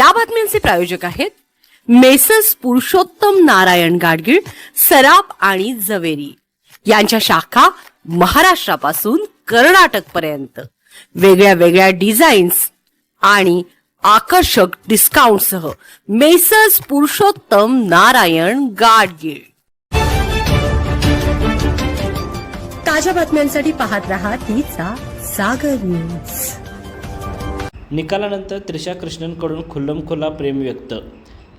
या बातम्यांचे प्रायोजक आहेत मेसर्स पुरुषोत्तम नारायण गाडगीळ, सराफ आणि जवेरी यांच्या शाखा महाराष्ट्रापासून कर्नाटक पर्यंत वेगळ्या वेगळ्या डिझाईन्स आणि आकर्षक डिस्काउंटसह मेसर्स पुरुषोत्तम नारायण गाडगीळ। ताज्या बातम्यांसाठी पाहत रहा तिचा सागर न्यूज। निकालानंतर त्रिशा कृष्णनकडून खुल्लमखुल्ला प्रेम व्यक्त।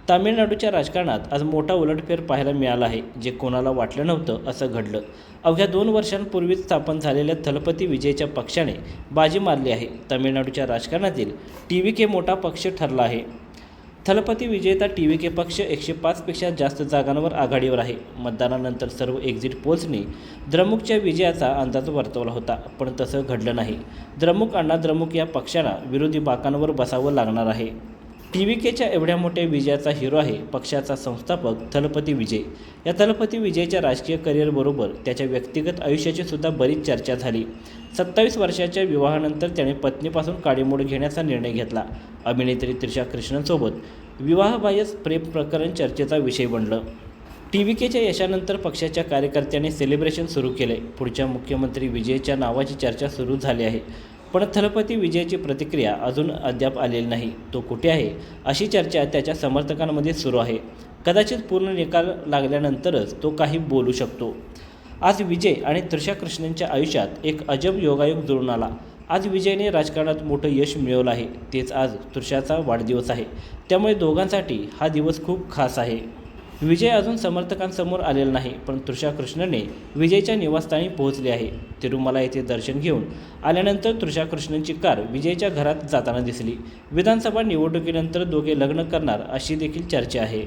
तामिळनाडूच्या राजकारणात आज मोठा उलटफेर पाहायला मिळाला आहे, जे कोणाला वाटलं नव्हतं असं घडलं। अवघ्या 2 वर्षांपूर्वीच स्थापन झालेल्या थलपती विजयच्या पक्षाने बाजी मारली आहे। तामिळनाडूच्या राजकारणातील टीव्हीके मोठा पक्ष ठरला आहे। थलपती विजयचा टीव्हीके पक्ष 105 पेक्षा जास्त जागांवर आघाडीवर आहे। मतदानानंतर सर्व एक्झिट पोल्सनी द्रमुकच्या विजयाचा अंदाज वर्तवला होता, पण तसं घडलं नाही। द्रमुक अण्णा द्रमुक या पक्षाला विरोधी बाकांवर बसावं लागणार आहे। टीव्हीकेच्या एवढ्या मोठ्या विजयाचा हिरो आहे पक्षाचा संस्थापक थलपती विजय। या थलपती विजयच्या राजकीय करिअरबरोबर त्याच्या व्यक्तिगत आयुष्याची सुद्धा बरीच चर्चा झाली। 27 वर्षाच्या विवाहानंतर त्याने पत्नीपासून काडीमोड घेण्याचा निर्णय घेतला। अभिनेत्री त्रिशा कृष्णनसोबत विवाहबाह्य प्रेम प्रकरण चर्चेचा विषय बनलं। टीव्हीकेच्या यशानंतर पक्षाच्या कार्यकर्त्यांनी सेलिब्रेशन सुरू केले। पुढच्या मुख्यमंत्री विजयच्या नावाची चर्चा सुरू झाली आहे, पण थलपती विजयची प्रतिक्रिया अजून अद्याप आलेली नाही। तो कुठे आहे अशी चर्चा त्याच्या समर्थकांमध्ये सुरू आहे। कदाचित पूर्ण निकाल लागल्यानंतरच तो काही बोलू शकतो। आज विजय आणि त्रिशा कृष्णनच्या आयुष्यात एक अजब योगायोग जुळून आला। आज विजयने राजकारणात मोठं यश मिळवलं आहे, तेच आज त्रिशाचा वाढदिवस आहे, त्यामुळे दोघांसाठी हा दिवस खूप खास आहे। विजय अजून समर्थकांसमोर आलेला नाही, पण त्रिशा कृष्णनने विजयच्या निवासस्थानी पोहोचले आहे। तिरुमला येथे दर्शन घेऊन आल्यानंतर त्रिशा कृष्णनची कार विजयच्या घरात जाताना दिसली। विधानसभा निवडणुकीनंतर दोघे लग्न करणार अशी देखील चर्चा आहे।